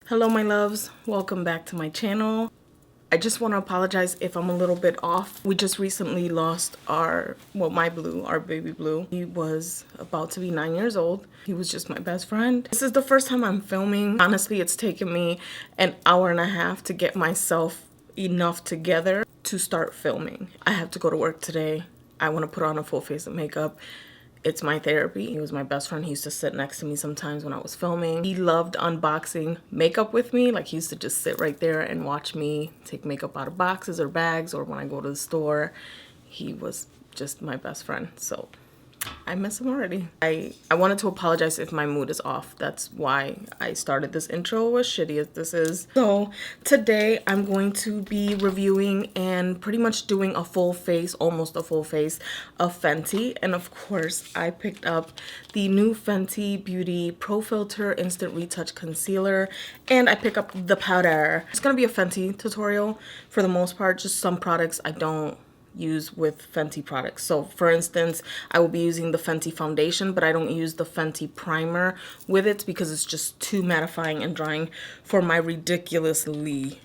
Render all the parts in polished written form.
Hello my loves, welcome back to my channel. I just want to apologize if I'm a little bit off. We just recently lost our baby Blue. He was about to be 9 years old. He was just my best friend. This is the first time I'm filming. Honestly, it's taken me an hour and a half to get myself enough together to start filming. I have to go to work today. I want to put on a full face of makeup. It's my therapy. He was my best friend. He used to sit next to me sometimes when I was filming. He loved unboxing makeup with me. Like, he used to just sit right there and watch me take makeup out of boxes or bags, or when I go to the store. He was just my best friend. So I miss him already. I wanted to apologize if my mood is off. That's why I started this intro, as shitty as this is. So today I'm going to be reviewing and pretty much doing a full face, almost a full face of Fenty. And of course I picked up the new Fenty Beauty Pro Filter Instant Retouch Concealer, and I pick up the powder. It's gonna be a Fenty tutorial for the most part. Just some products I don't use with Fenty products. So for instance, I will be using the Fenty foundation, but I don't use the Fenty primer with it because it's just too mattifying and drying for my ridiculously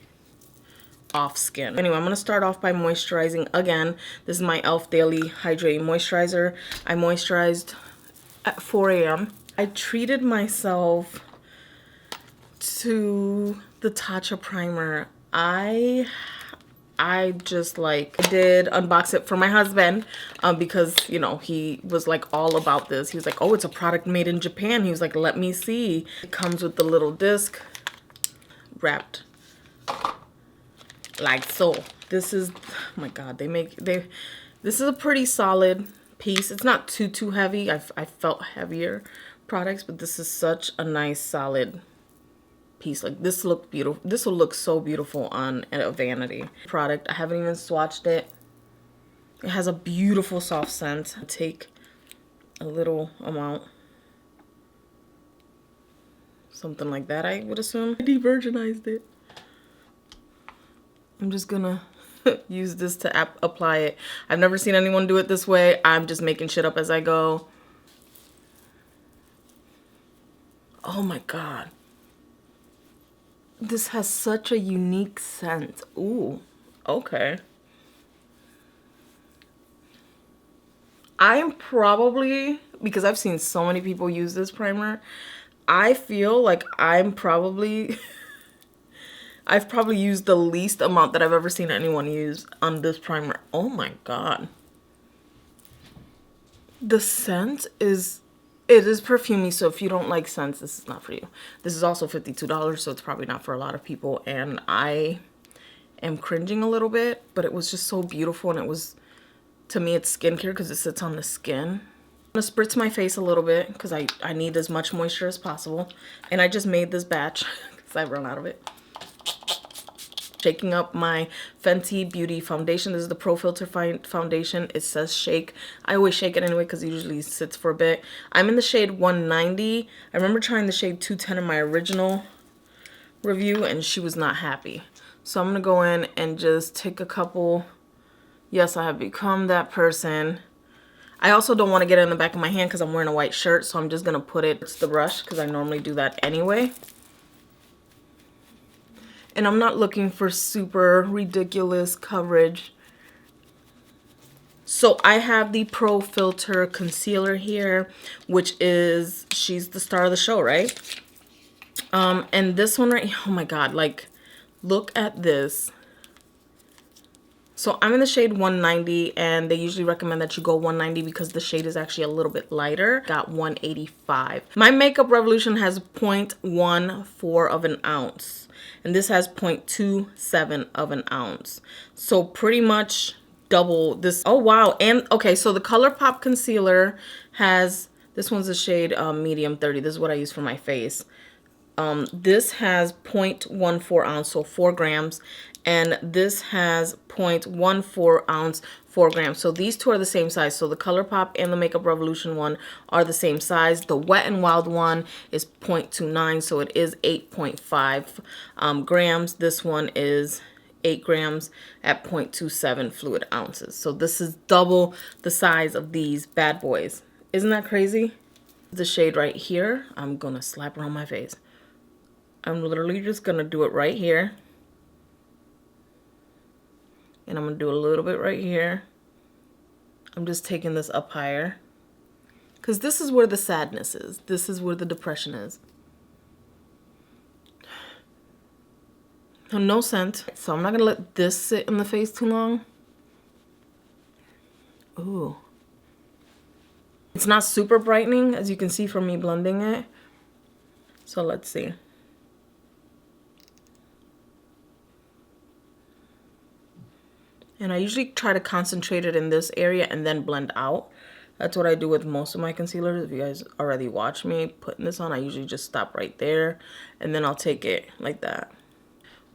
off skin. Anyway, I'm gonna start off by moisturizing again. This is my e.l.f. Daily Hydrating Moisturizer. I moisturized at 4 a.m. I treated myself to the Tatcha primer. I just like did unbox it for my husband because, you know, he was like all about this. He was like, oh, it's a product made in Japan. He was like, let me see. It comes with the little disc wrapped like so. This is, oh my god, this is a pretty solid piece. It's not too heavy. I felt heavier products, but this is such a nice solid piece. Like, this look beautiful. This will look so beautiful on a vanity product. I haven't even swatched it. It has a beautiful soft scent. I take a little amount, something like that, I would assume. I de-virginized it. I'm just gonna use this to apply it. I've never seen anyone do it this way. I'm just making shit up as I go. Oh my god. This has such a unique scent. Ooh, okay. I am probably, because I've seen so many people use this primer, I feel like I've probably used the least amount that I've ever seen anyone use on this primer. Oh my god. The scent is... It is perfumey, so if you don't like scents, this is not for you. This is also $52, so it's probably not for a lot of people. And I am cringing a little bit, but it was just so beautiful. And it was, to me, it's skincare because it sits on the skin. I'm gonna spritz my face a little bit because I need as much moisture as possible. And I just made this batch because I've run out of it. Shaking up my Fenty Beauty foundation. This is the Pro Filter foundation. It says shake. I always shake it anyway because it usually sits for a bit. I'm in the shade 190. I remember trying the shade 210 in my original review and she was not happy. So I'm going to go in and just take a couple. Yes, I have become that person. I also don't want to get it in the back of my hand because I'm wearing a white shirt. So I'm just going to put it, it's the brush because I normally do that anyway. And I'm not looking for super ridiculous coverage. So I have the Pro Filter concealer here, which is, she's the star of the show, right? And this one right here, oh my god, like, look at this. So I'm in the shade 190, and they usually recommend that you go 190 because the shade is actually a little bit lighter. Got 185. My Makeup Revolution has 0.14 of an ounce. And this has 0.27 of an ounce. So pretty much double this. Oh, wow. And okay, so the ColourPop concealer has, this one's the shade medium 30. This is what I use for my face. This has 0.14 ounce, so 4 grams. And this has 0.14 ounce, 4 grams. So these two are the same size. So the ColourPop and the Makeup Revolution one are the same size. The Wet n Wild one is 0.29, so it is 8.5 grams. This one is 8 grams at 0.27 fluid ounces. So this is double the size of these bad boys. Isn't that crazy? The shade right here, I'm gonna slap it on my face. I'm literally just gonna do it right here. And I'm gonna do a little bit right here. I'm just taking this up higher. Because this is where the sadness is. This is where the depression is. No scent. So I'm not gonna let this sit in the face too long. Ooh. It's not super brightening, as you can see from me blending it. So let's see. And I usually try to concentrate it in this area and then blend out. That's what I do with most of my concealers. If you guys already watch me putting this on, I usually just stop right there and then I'll take it like that.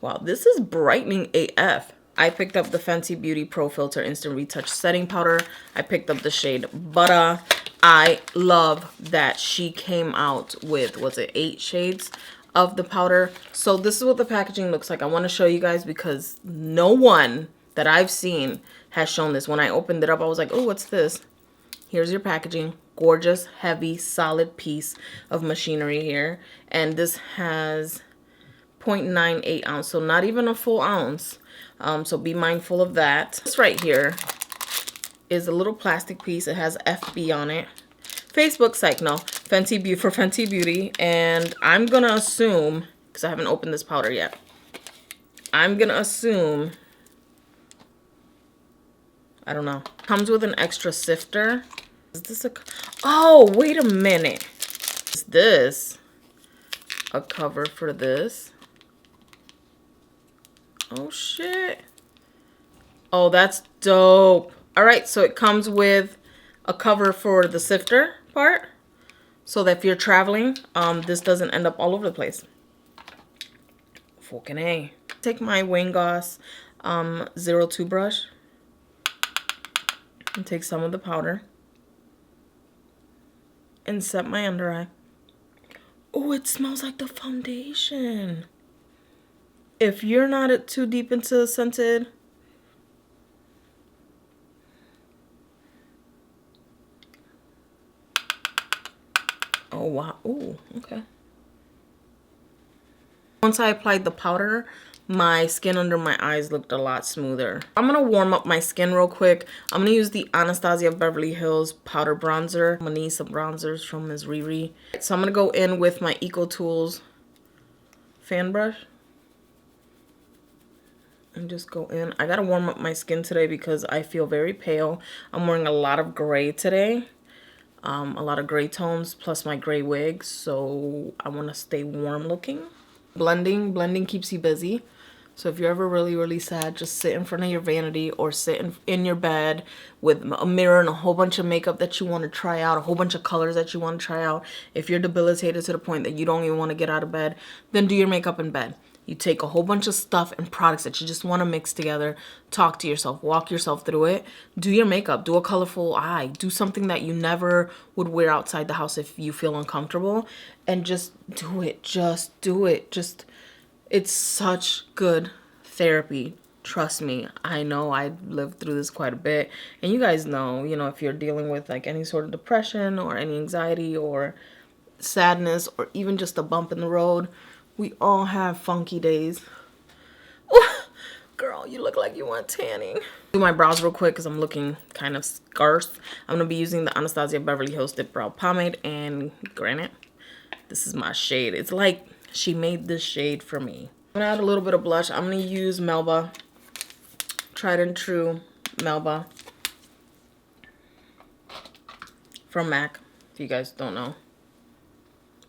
Wow, this is brightening AF. I picked up the Fenty Beauty Pro Filt'R Instant Retouch Setting Powder. I picked up the shade Butter. I love that she came out with, was it 8 shades of the powder? So this is what the packaging looks like. I want to show you guys because no one that I've seen has shown this. When I opened it up, I was like, oh, what's this? Here's your packaging. Gorgeous, heavy, solid piece of machinery here. And this has 0.98 ounce, so not even a full ounce. So be mindful of that. This right here is a little plastic piece. It has FB on it. Facebook site, no. Fenty Beauty for Fenty Beauty. And I'm going to assume, because I haven't opened this powder yet, I'm going to assume, I don't know. Comes with an extra sifter. Is this a... Oh, wait a minute. Is this a cover for this? Oh, shit. Oh, that's dope. All right, so it comes with a cover for the sifter part so that if you're traveling, this doesn't end up all over the place. Fucking A. Take my Wayne Goss 02 brush and take some of the powder and set my under eye. Oh, it smells like the foundation. If you're not too deep into scented, oh wow, ooh, okay. Once I applied the powder, my skin under my eyes looked a lot smoother. I'm gonna warm up my skin real quick. I'm gonna use the Anastasia Beverly Hills powder bronzer. I'm gonna need some bronzers from Ms. Riri. So I'm gonna go in with my Eco Tools fan brush. And just go in. I gotta warm up my skin today because I feel very pale. I'm wearing a lot of gray today. A lot of gray tones plus my gray wig. So I wanna stay warm looking. Blending keeps you busy. So if you're ever really, really sad, just sit in front of your vanity or sit in your bed with a mirror and a whole bunch of makeup that you want to try out, a whole bunch of colors that you want to try out. If you're debilitated to the point that you don't even want to get out of bed, then do your makeup in bed. You take a whole bunch of stuff and products that you just want to mix together, talk to yourself, walk yourself through it, do your makeup, do a colorful eye, do something that you never would wear outside the house if you feel uncomfortable, and just do it. Just do it. Just, it's such good therapy. Trust me. I know I lived through this quite a bit, and you guys know, if you're dealing with like any sort of depression or any anxiety or sadness or even just a bump in the road, we all have funky days. Ooh, girl, you look like you want tanning. Do my brows real quick because I'm looking kind of scarce. I'm going to be using the Anastasia Beverly Hills Dip Brow Pomade. And granted, this is my shade. It's like she made this shade for me. I'm going to add a little bit of blush. I'm going to use Melba. Tried and true Melba. From MAC, if you guys don't know.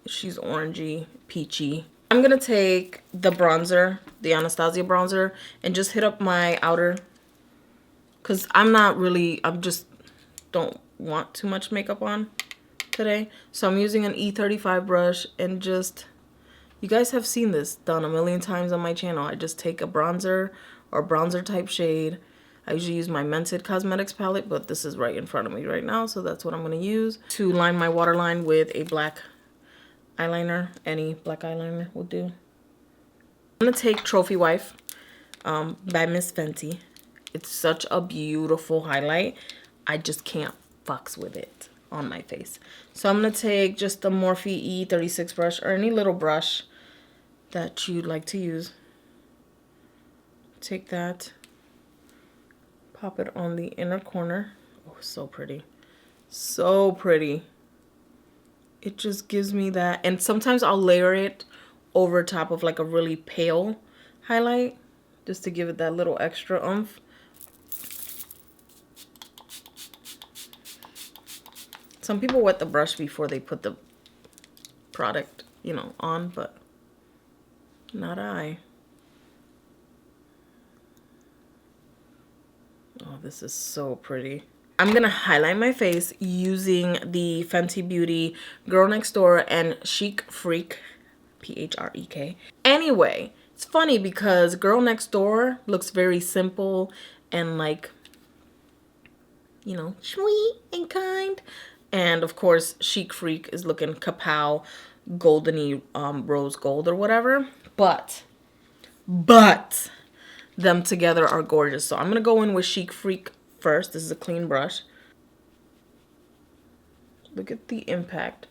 She's orangey, peachy. I'm going to take the bronzer, the Anastasia bronzer, and just hit up my outer. Because I just don't want too much makeup on today. So I'm using an E35 brush and just, you guys have seen this done a million times on my channel. I just take a bronzer or bronzer type shade. I usually use my Mented Cosmetics palette, but this is right in front of me right now. So that's what I'm going to use to line my waterline with a black eyeliner. Any black eyeliner will do. I'm going to take Trophy Wife by Miss Fenty. It's such a beautiful highlight. I just can't fucks with it on my face. So I'm going to take just the Morphe E36 brush or any little brush that you'd like to use. Take that, pop it on the inner corner. Oh, so pretty. So pretty. It just gives me that. And sometimes I'll layer it over top of like a really pale highlight just to give it that little extra oomph. Some people wet the brush before they put the product, you know, on, but not I. Oh, this is so pretty. I'm gonna highlight my face using the Fenty Beauty Girl Next Door and Chic Freak, P-H-R-E-K. Anyway, it's funny because Girl Next Door looks very simple and like, you know, sweet and kind. And of course, Chic Freak is looking kapow, goldeny rose gold or whatever. But them together are gorgeous. So I'm gonna go in with Chic Freak first. This is a clean brush. Look at the impact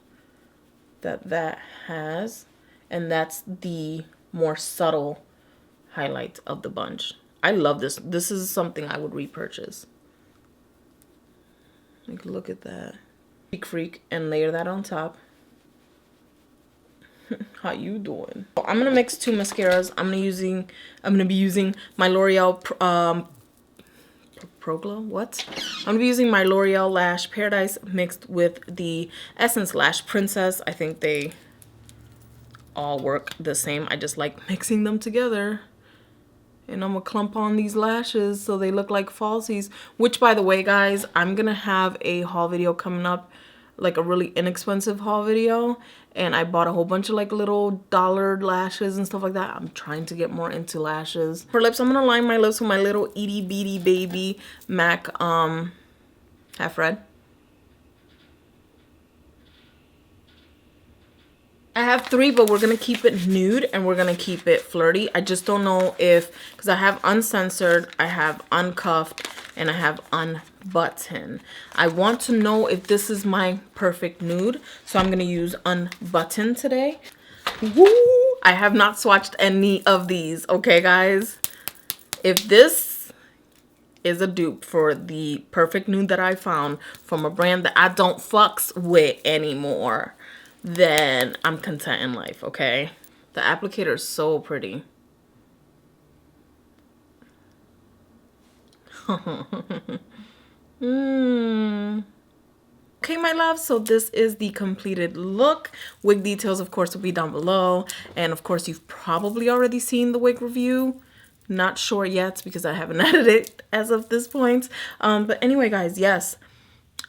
that has, and that's the more subtle highlight of the bunch. I love this. This is something I would repurchase. Like, look at that. Chic Freak, and layer that on top. How you doing? I'm gonna mix two mascaras. I'm gonna be using my L'Oreal Pro Glow. What? I'm gonna be using my L'Oreal Lash Paradise mixed with the Essence Lash Princess. I think they all work the same. I just like mixing them together. And I'm gonna clump on these lashes so they look like falsies. Which, by the way, guys, I'm gonna have a haul video coming up, like a really inexpensive haul video. And I bought a whole bunch of like little $1 lashes and stuff like that. I'm trying to get more into lashes. For lips, I'm gonna line my lips with my little itty bitty baby MAC half red. I have 3, but we're gonna keep it nude and we're gonna keep it flirty. I just don't know if, because I have uncensored, I have uncuffed, and I have unbutton. I want to know if this is my perfect nude, so I'm gonna use unbutton today. Woo! I have not swatched any of these, okay, guys? If this is a dupe for the perfect nude that I found from a brand that I don't fucks with anymore, then I'm content in life, okay? The applicator is so pretty. Okay, my love, so this is the completed look. Wig details, of course, will be down below. And of course, you've probably already seen the wig review. Not sure yet because I haven't edited it as of this point. But anyway, guys, yes.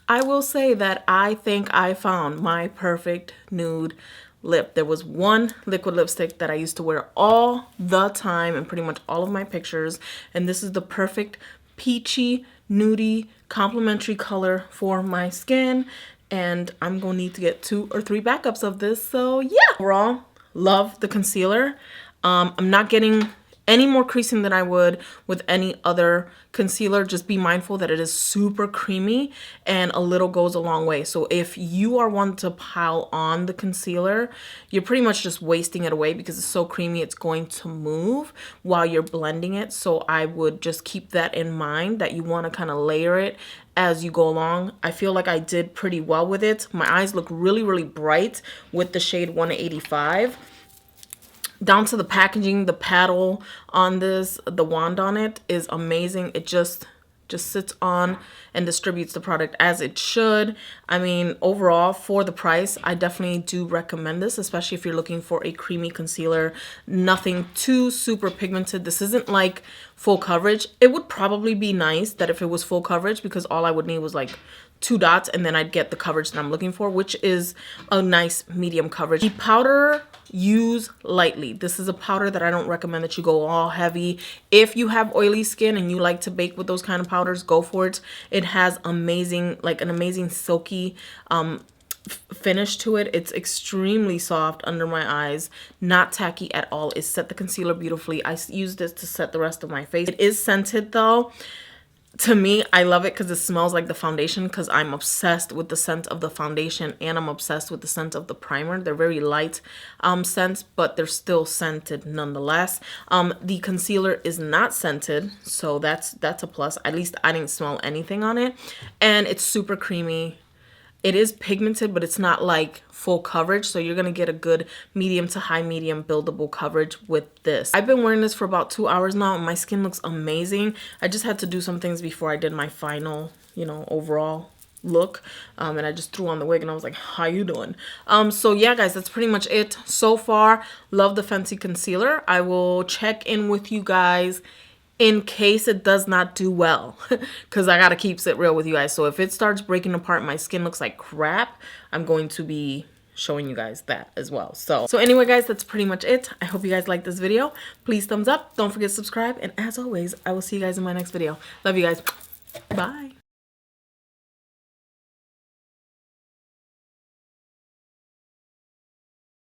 I will say that I think I found my perfect nude lip. There was one liquid lipstick that I used to wear all the time in pretty much all of my pictures. And this is the perfect peachy, nudie, complementary color for my skin. And I'm going to need to get 2 or 3 backups of this. So yeah, overall, love the concealer. I'm not getting any more creasing than I would with any other concealer. Just be mindful that it is super creamy and a little goes a long way. So if you are one to pile on the concealer, you're pretty much just wasting it away because it's so creamy it's going to move while you're blending it. So I would just keep that in mind, that you want to kind of layer it as you go along. I feel like I did pretty well with it. My eyes look really, really bright with the shade 185. Down to the packaging, the paddle on this, the wand on it is amazing. It just sits on and distributes the product as it should. I mean, overall, for the price, I definitely do recommend this, especially if you're looking for a creamy concealer. Nothing too super pigmented. This isn't like full coverage. It would probably be nice that if it was full coverage, because all I would need was like 2 dots and then I'd get the coverage that I'm looking for, which is a nice medium coverage. The powder, use lightly. This is a powder that I don't recommend that you go all heavy. If you have oily skin and you like to bake with those kind of powders, go for it. It has amazing, like an amazing silky finish to it. It's extremely soft under my eyes, not tacky at all. It set the concealer beautifully. I use this to set the rest of my face. It is scented though. to me, I love it because it smells like the foundation, because I'm obsessed with the scent of the foundation and I'm obsessed with the scent of the primer. They're very light scents, but they're still scented nonetheless. The concealer is not scented, so that's a plus. At least I didn't smell anything on it. And it's super creamy. It is pigmented, but it's not like full coverage, so you're gonna get a good medium to high medium buildable coverage with this. I've been wearing this for about 2 hours now and my skin looks amazing. I just had to do some things before I did my final, you know, overall look, and I just threw on the wig and I was like, how you doing? So yeah guys, that's pretty much it so far. Love the Fenty concealer. I will check in with you guys in case it does not do well, because I gotta keep it real with you guys. So if it starts breaking apart, my skin looks like crap, I'm going to be showing you guys that as well. So anyway guys, that's pretty much it. I hope you guys liked this video. Please thumbs up, don't forget to subscribe, and as always, I will see you guys in my next video. Love you guys. Bye.